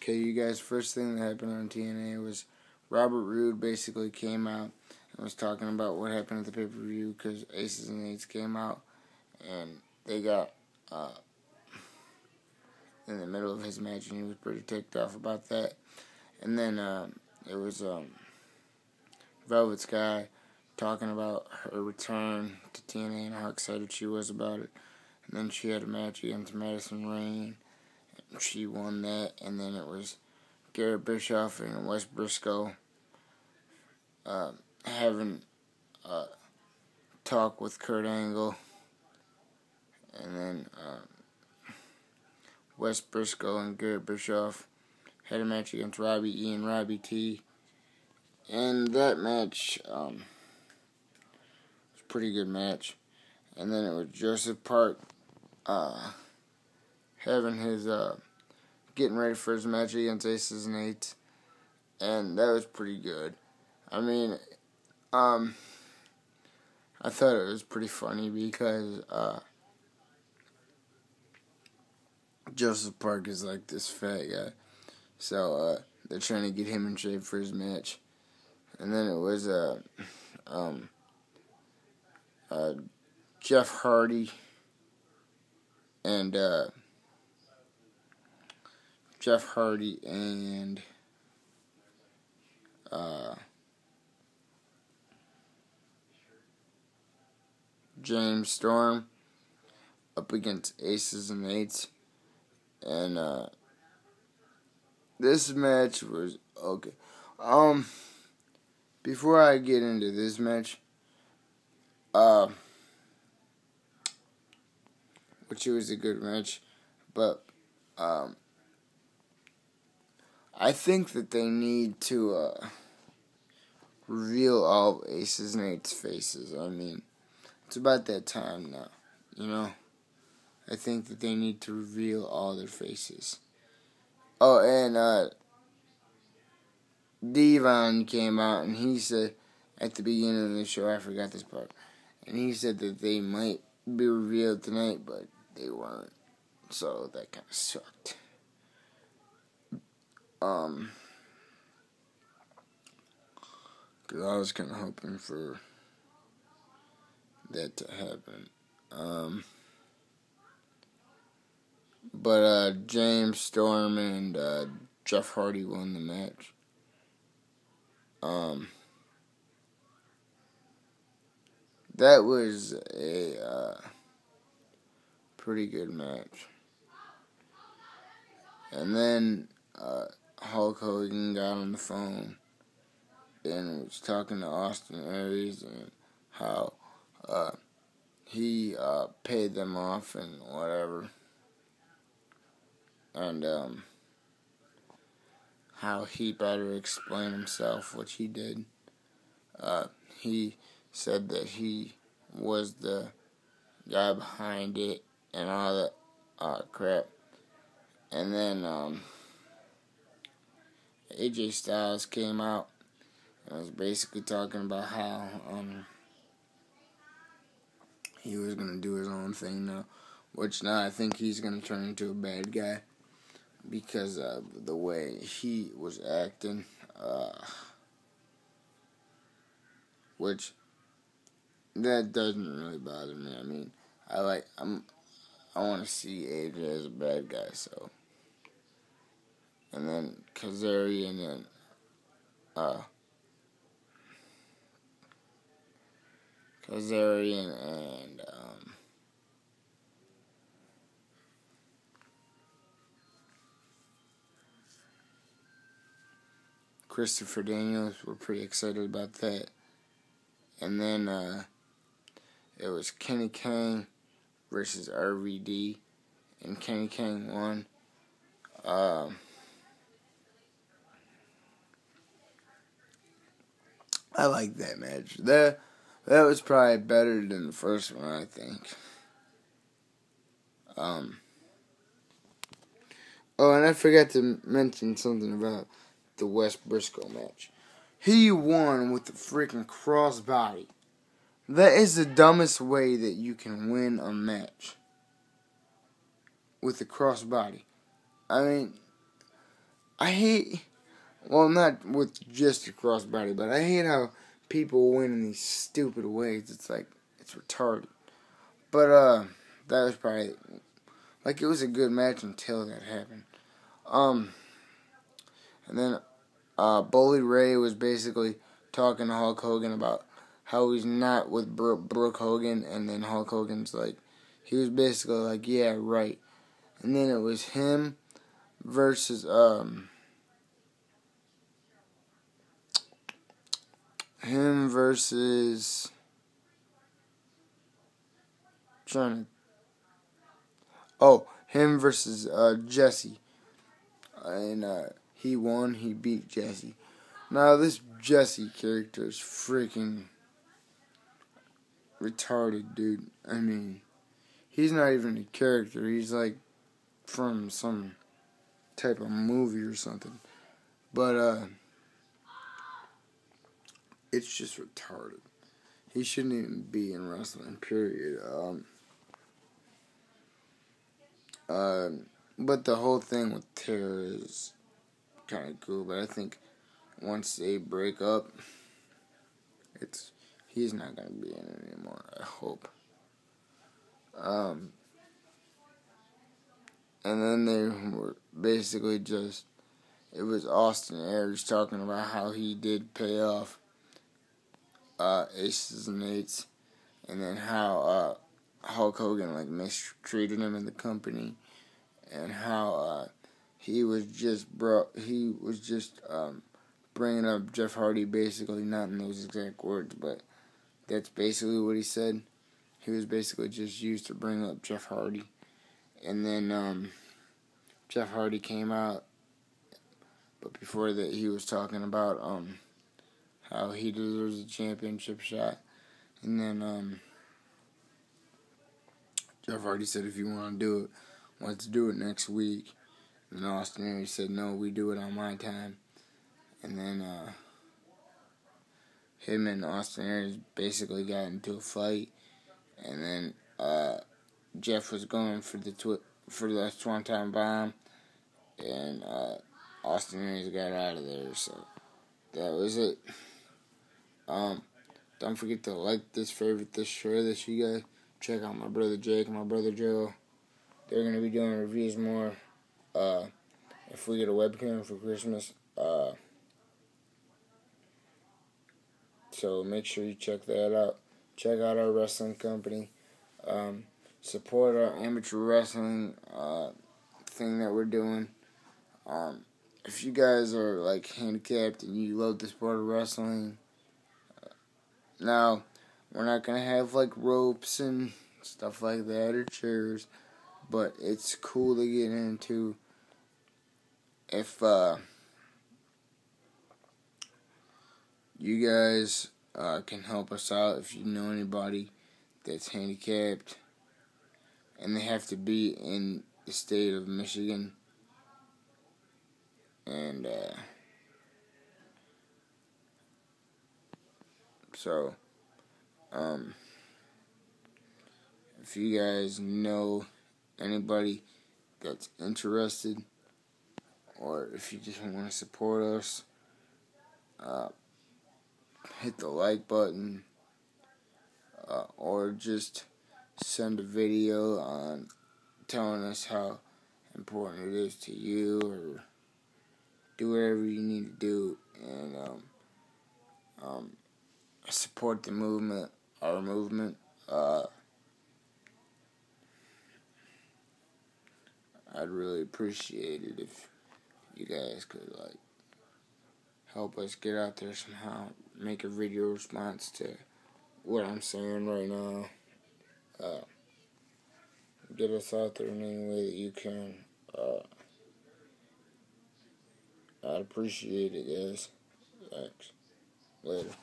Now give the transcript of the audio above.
Okay, you guys, first thing that happened on TNA was Robert Roode basically came out and was talking about what happened at the pay-per-view because Aces and Eights came out and they got in the middle of his match and he was pretty ticked off about that. And then it was Velvet Sky talking about her return to TNA and how excited she was about it. And then she had a match against Madison Rayne. She won that, and then it was Garrett Bischoff and Wes Briscoe having a talk with Kurt Angle, and then Wes Briscoe and Garrett Bischoff had a match against Robbie E and Robbie T, and that match was a pretty good match. And then it was Joseph Park having his getting ready for his match against Aces and Eights, and that was pretty good. I mean, I thought it was pretty funny because Joseph Park is like this fat guy, so they're trying to get him in shape for his match. And then it was Jeff Hardy and James Storm up against Aces and Eights, and this match was okay. Before I get into this match, which it was a good match, but I think that they need to reveal all of Aces and Eights' faces. I mean, it's about that time now, you know? I think that they need to reveal all their faces. Oh, and Devon came out and he said at the beginning of the show, I forgot this part, and he said that they might be revealed tonight, but they weren't. So that kind of sucked. Because I was kind of hoping for that to happen. But James Storm and Jeff Hardy won the match. That was a pretty good match. And then Hulk Hogan got on the phone and was talking to Austin Aries and how he paid them off and whatever. And how he better explain himself, which he did. He said that he was the guy behind it and all that crap. And then AJ Styles came out and was basically talking about how he was going to do his own thing now. Which now I think he's going to turn into a bad guy because of the way he was acting. Which that doesn't really bother me. I mean, I want to see AJ as a bad guy, so. And then Kazarian and Christopher Daniels were pretty excited about that. And then it was Kenny King versus RVD, and Kenny King won. I like that match. That was probably better than the first one, I think. Oh, and I forgot to mention something about the Wes Briscoe match. He won with the freaking crossbody. That is the dumbest way that you can win a match. With the crossbody. I mean, I hate, well, not with just a crossbody, but I hate how people win in these stupid ways. It's like, it's retarded. But, that was probably, like, it was a good match until that happened. And then, Bully Ray was basically talking to Hulk Hogan about how he's not with Brooke Hogan, and then Hulk Hogan's like, he was basically like, yeah, right. And then it was him versus, him versus, him versus, Jesse. And, he won, he beat Jesse. Now, this Jesse character is freaking retarded, dude. I mean, he's not even a character. He's like from some type of movie or something. But, it's just retarded. He shouldn't even be in wrestling, period. But the whole thing with Tara is kind of cool. But I think once they break up, he's not gonna be in it anymore. I hope. And then they were basically just, it was Austin Aries talking about how he did pay off Aces and Eights, and then how Hulk Hogan like mistreated him in the company, and how he was just bringing up Jeff Hardy, basically, not in those exact words, but that's basically what he said. He was basically just used to bring up Jeff Hardy. And then Jeff Hardy came out, but before that he was talking about how he deserves a championship shot. And then Jeff Hardy said, if you want to do it, let's do it next week. And Austin Aries said, no, we do it on my time. And then him and Austin Aries basically got into a fight. And then Jeff was going for the Swanton Bomb, and Austin Aries got out of there. So that was it. Don't forget to like this, favorite this, share this, you guys. Check out my brother Jake and my brother Joe. They're gonna be doing reviews more. If we get a webcam for Christmas. So make sure you check that out. Check out our wrestling company. Support our amateur wrestling thing that we're doing. If you guys are like handicapped and you love the sport of wrestling, now we're not gonna have like ropes and stuff like that or chairs, but it's cool to get into. If you guys can help us out, if you know anybody that's handicapped and they have to be in the state of Michigan, and so if you guys know anybody that's interested, or if you just want to support us, hit the like button, or just send a video on telling us how important it is to you, or do whatever you need to do, and support the movement, our movement. I'd really appreciate it if you guys could like help us get out there somehow, make a video response to what I'm saying right now. Get us out there in any way that you can. I'd appreciate it, guys. Thanks. Later.